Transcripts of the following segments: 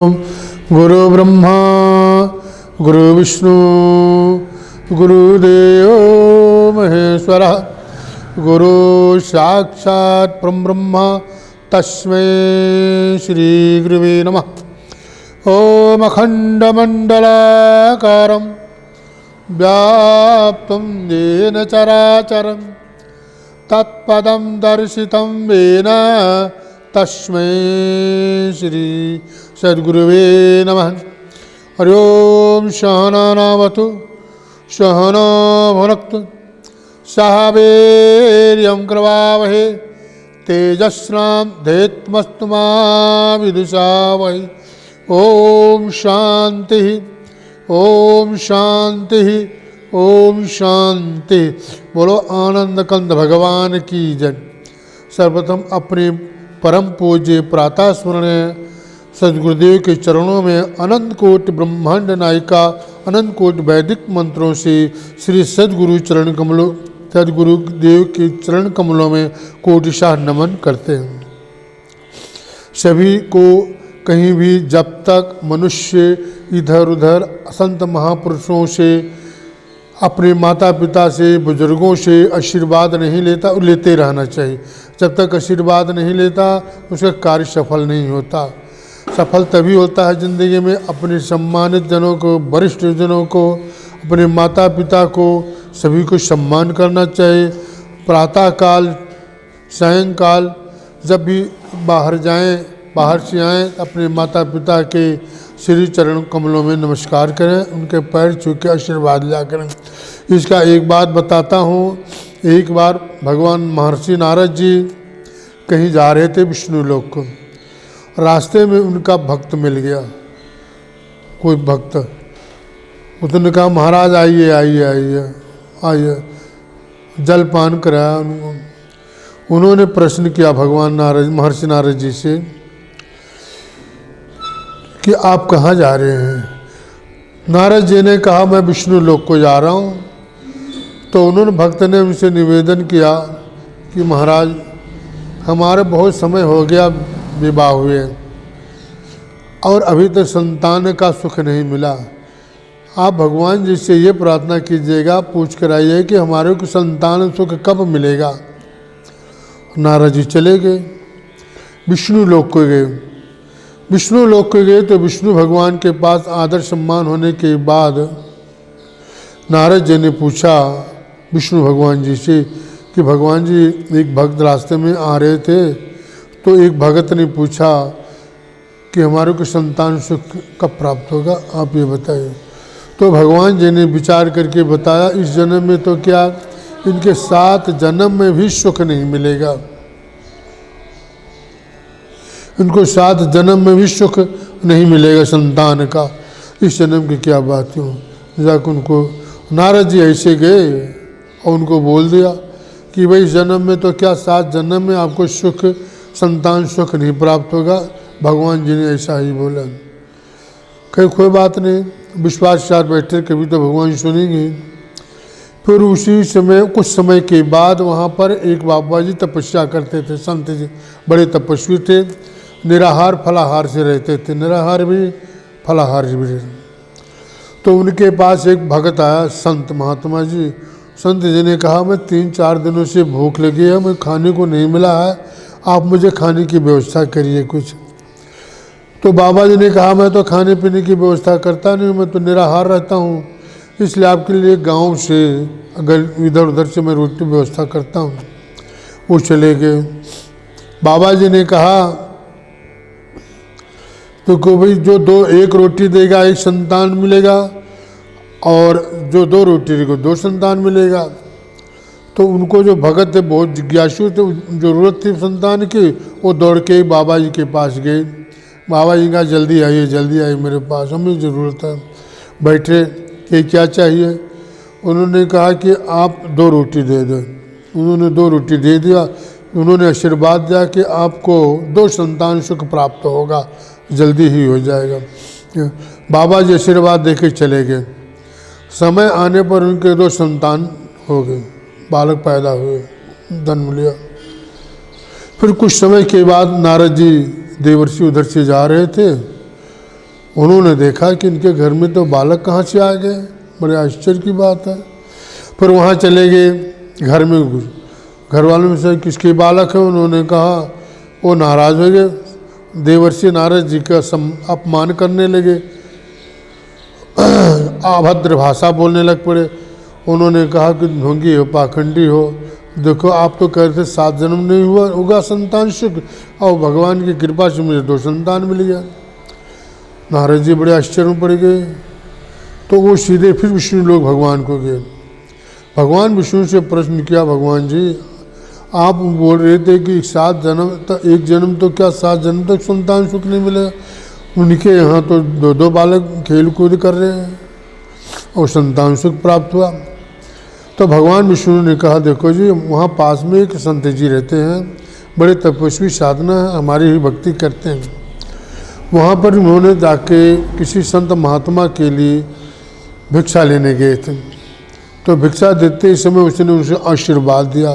गुरु ब्रह्मा गुरु विष्णु गुरुदेव महेश्वर गुरु साक्षात् परब्रह्म तस्मै श्री गुरुवे नमः। ओम अखंडमंडलाकारं व्याप्तं येन चराचरं तत्पदं दर्शितं येन तस्मै श्री सद्गुरुवे नमः। हरि ओम सहनावतु सहना भुनक्तु सह वीर्यं करवावहै तेजस्विनां धीतमस्तु मा विद्विषावहै। ओम शांति ओम शांति ओम शांति। बोलो आनंद कंद भगवान की जय। सर्वप्रथम अपने परम पूज्य प्रातः स्मरणीय सद्गुरुदेव के चरणों में अनंत कोटि ब्रह्मांड नायिका अनंत कोटि वैदिक मंत्रों से श्री सद्गुरुदेव के चरण कमलों में कोटिशाह नमन करते हैं। सभी को कहीं भी जब तक मनुष्य इधर उधर संत महापुरुषों से अपने माता पिता से बुजुर्गों से आशीर्वाद नहीं लेता लेते रहना चाहिए। जब तक आशीर्वाद नहीं लेता उसका कार्य सफल नहीं होता। सफल तभी होता है ज़िंदगी में अपने सम्मानित जनों को, वरिष्ठ जनों को, अपने माता पिता को, सभी को सम्मान करना चाहिए। प्रातःकाल सायंकाल जब भी बाहर जाएं, बाहर से आएँ अपने माता पिता के श्री चरण कमलों में नमस्कार करें, उनके पैर छू के आशीर्वाद लिया करें। इसका एक बात बताता हूँ। एक बार भगवान महर्षि नारद जी कहीं जा रहे थे विष्णु लोक को। रास्ते में उनका भक्त मिल गया, कोई भक्त। उसने कहा महाराज आइए आइए आइए आइए, जलपान कराया उनको। उन्होंने प्रश्न किया भगवान नारद महर्षि नारद जी से कि आप कहाँ जा रहे हैं। नारद जी ने कहा मैं विष्णु लोक को जा रहा हूँ। तो उन्होंने भक्त ने उनसे निवेदन किया कि महाराज हमारे बहुत समय हो गया विवाह हुए और अभी तक संतान का सुख नहीं मिला। आप भगवान जी से ये प्रार्थना कीजिएगा, पूछ कर आइए कि हमारे को संतान सुख कब मिलेगा। नारद जी चले गए, विष्णु लोक को गए। विष्णु लोक को गए तो विष्णु भगवान के पास आदर सम्मान होने के बाद नारद जी ने पूछा विष्णु भगवान जी से कि भगवान जी एक भक्त रास्ते में आ रहे थे तो एक भगत ने पूछा कि हमारे को संतान सुख कब प्राप्त होगा, आप ये बताइए। तो भगवान जी ने विचार करके बताया इस जन्म में तो क्या, इनके 7 जन्म में भी सुख नहीं मिलेगा। इनको 7 जन्म में भी सुख नहीं मिलेगा संतान का। इस जन्म की क्या बात क्यों। जाकर उनको नारद जी ऐसे गए और उनको बोल दिया कि भाई इस जन्म में तो क्या 7 जन्म में आपको सुख संतान सुख नहीं प्राप्त होगा। भगवान जी ने ऐसा ही बोला। कहीं कोई बात नहीं, विश्वास के साथ बैठे, कभी तो भगवान सुनेंगे। फिर उसी समय कुछ समय के बाद वहाँ पर एक बाबा जी तपस्या करते थे। संत जी बड़े तपस्वी थे, निराहार फलाहार से रहते थे, निराहार भी फलाहार भी। तो उनके पास एक भगत आया, संत महात्मा जी। संत जी ने कहा मैं 3-4 दिनों से भूख लगी है, मैं खाने को नहीं मिला है, आप मुझे खाने की व्यवस्था करिए कुछ। तो बाबा जी ने कहा मैं तो खाने पीने की व्यवस्था करता नहीं, मैं तो निराहार रहता हूँ, इसलिए आपके लिए गांव से अगर इधर उधर से मैं रोटी व्यवस्था करता हूँ। वो चले गए। बाबा जी ने कहा तो को भाई जो 1 रोटी देगा 1 संतान मिलेगा और जो 2 रोटी देगा 2 संतान मिलेगा। तो उनको जो भगत थे बहुत जिज्ञासु थे, जरूरत थी संतान की, वो दौड़ के बाबा जी के पास गए। बाबा जी कहा जल्दी आइए मेरे पास, हमें ज़रूरत है। बैठे कि क्या चाहिए। उन्होंने कहा कि आप 2 रोटी दे दें। उन्होंने 2 रोटी दे दिया। उन्होंने आशीर्वाद दिया कि आपको 2 संतान सुख प्राप्त होगा, जल्दी ही हो जाएगा। बाबा जी आशीर्वाद दे के चले गए। समय आने पर उनके 2 संतान हो गए, बालक पैदा हुए, जन्म लिया। फिर कुछ समय के बाद नारद जी देवर्षि उधर से जा रहे थे उन्होंने देखा कि इनके घर में तो बालक कहाँ से आ गए, बड़े आश्चर्य की बात है। फिर वहाँ चले गए घर में, घर वालों में से किसके बालक है, उन्होंने कहा, वो नाराज़ हो गए, देवर्षि नारद जी का अपमान करने लगे, अभद्र भाषा बोलने लग पड़े। उन्होंने कहा कि ढोंगी हो, पाखंडी हो, देखो आप तो कह रहे थे 7 जन्म नहीं हुआ होगा संतान सुख, और भगवान की कृपा से मुझे 2 संतान मिल गया। नारद जी बड़े आश्चर्य में पड़ गए। तो वो सीधे फिर विष्णु लोग भगवान को गए। भगवान विष्णु से प्रश्न किया, भगवान जी आप बोल रहे थे कि 7 जन्म तो, 1 जन्म तो क्या 7 जन्म तक संतान सुख नहीं मिलेगा, उनके यहाँ तो 2 बालक खेल कूद कर रहे हैं और संतान सुख प्राप्त हुआ। तो भगवान विष्णु ने कहा, देखो जी वहाँ पास में एक संत जी रहते हैं, बड़े तपस्वी साधना है, हमारी ही भक्ति करते हैं। वहाँ पर उन्होंने जाके किसी संत महात्मा के लिए भिक्षा लेने गए थे। तो भिक्षा देते समय उसने उनसे आशीर्वाद दिया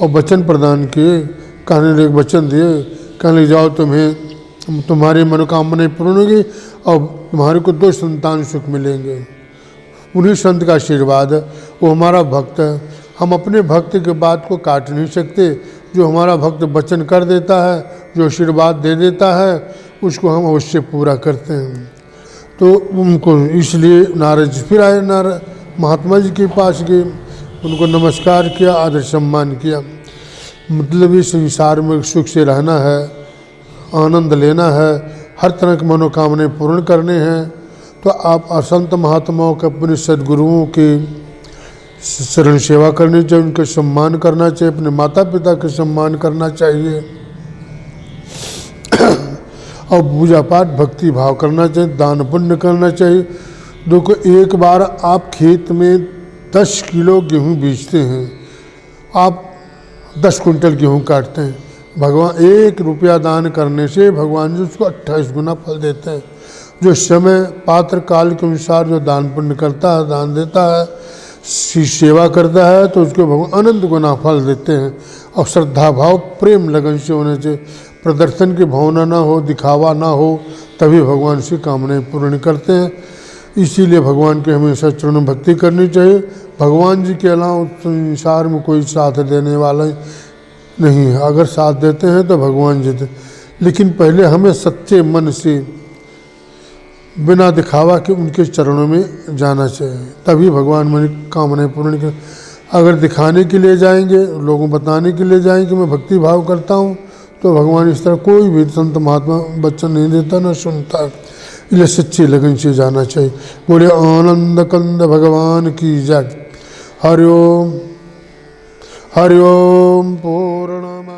और वचन प्रदान किए, कहने लगे वचन दिए, कहने लगे जाओ तुम्हें तुम्हारी मनोकामनाएं पूर्ण होगी और तुम्हारे को 2 संतान सुख मिलेंगे। उन्हीं संत का आशीर्वाद है, वो हमारा भक्त है, हम अपने भक्त के बात को काट नहीं सकते। जो हमारा भक्त वचन कर देता है, जो आशीर्वाद दे देता है, उसको हम अवश्य पूरा करते हैं। तो उनको इसलिए नारद जी फिर आए, नारद महात्मा जी के पास गए, उनको नमस्कार किया, आदर सम्मान किया। मतलब इस संसार में सुख से रहना है, आनंद लेना है, हर तरह की मनोकामनाएं पूर्ण करने हैं, तो आप असंत महात्माओं के, अपने सदगुरुओं के शरण सेवा करनी चाहिए, उनका सम्मान करना चाहिए, अपने माता पिता का सम्मान करना चाहिए और पूजा पाठ भक्ति भाव करना चाहिए, दान पुण्य करना चाहिए। देखो एक बार आप खेत में 10 किलो गेहूँ बीजते हैं, आप 10 कुंटल गेहूँ काटते हैं, भगवान 1 रुपया दान करने से भगवान जी उसको 28 गुना फल देते हैं। जो समय पात्र काल के अनुसार जो दान पुण्य करता है, दान देता है, सेवा करता है, तो उसको भगवान अनंत गुना फल देते हैं। और श्रद्धा भाव प्रेम लगन से होने से, प्रदर्शन की भावना ना हो, दिखावा ना हो, तभी भगवान से कामनाएं पूर्ण करते हैं। इसीलिए भगवान के हमेशा चरण भक्ति करनी चाहिए। भगवान जी के अलावा संसार में कोई साथ देने वाला नहीं है, अगर साथ देते हैं तो भगवान जी दे, लेकिन पहले हमें सच्चे मन से बिना दिखावा के उनके चरणों में जाना चाहिए, तभी भगवान मेरी कामनाएं पूर्ण कर। अगर दिखाने के लिए जाएंगे, लोगों बताने के लिए जाएंगे मैं भक्ति भाव करता हूँ, तो भगवान इस तरह कोई भी संत महात्मा वचन नहीं देता ना सुनता। इसलिए सच्ची लगन से जाना चाहिए। बोले आनंद कंद भगवान की जय। हरि ओम पूर्णम।